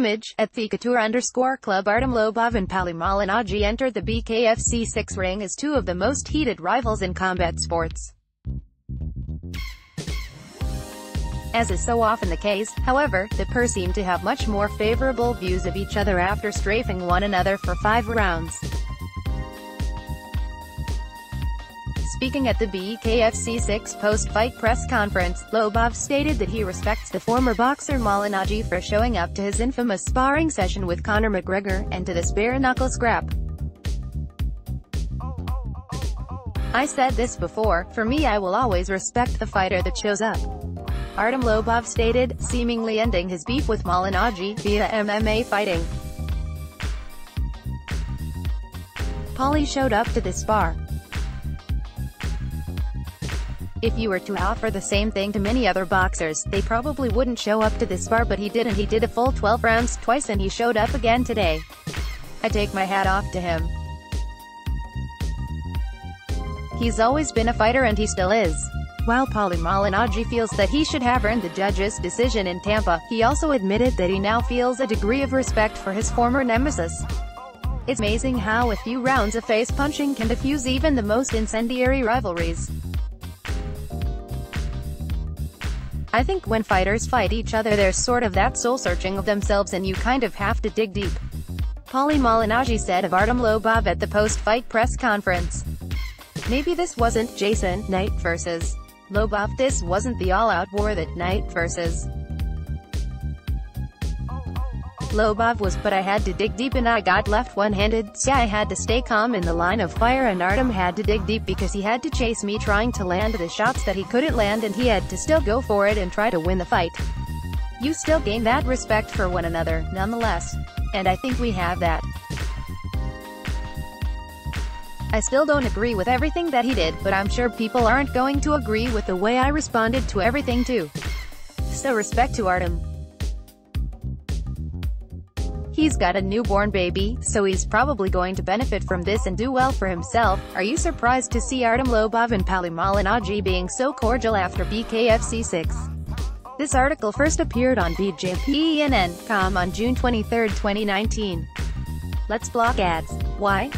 Image, at @Couture_Club. Artem Lobov and Paulie Malignaggi entered the BKFC 6 ring as two of the most heated rivals in combat sports. As is so often the case, however, the pair seemed to have much more favorable views of each other after strafing one another for 5 rounds. Speaking at the BKFC 6 post-fight press conference, Lobov stated that he respects the former boxer Malignaggi for showing up to his infamous sparring session with Conor McGregor, and to this bare-knuckle scrap. "I said this before, for me I will always respect the fighter that shows up," Artem Lobov stated, seemingly ending his beef with Malignaggi via MMA fighting. Paulie showed up to this spar. If you were to offer the same thing to many other boxers, they probably wouldn't show up to this spar, but he did, and he did a full 12 rounds twice, and he showed up again today. I take my hat off to him. He's always been a fighter and he still is. While Paulie Malignaggi feels that he should have earned the judge's decision in Tampa, he also admitted that he now feels a degree of respect for his former nemesis. "It's amazing how a few rounds of face-punching can diffuse even the most incendiary rivalries. I think when fighters fight each other there's sort of that soul-searching of themselves and you kind of have to dig deep," Paulie Malignaggi said of Artem Lobov at the post-fight press conference. "Maybe this wasn't Jason Knight versus Lobov, this wasn't the all-out war that Knight versus Lobov was, but I had to dig deep and I got left one-handed, so I had to stay calm in the line of fire, and Artem had to dig deep because he had to chase me trying to land the shots that he couldn't land, and he had to still go for it and try to win the fight. You still gain that respect for one another, nonetheless. And I think we have that. I still don't agree with everything that he did, but I'm sure people aren't going to agree with the way I responded to everything too. So respect to Artem. He's got a newborn baby, so he's probably going to benefit from this and do well for himself." Are you surprised to see Artem Lobov and Paulie Malignaggi being so cordial after BKFC 6? This article first appeared on BJPNN.com on June 23, 2019. Let's block ads. Why?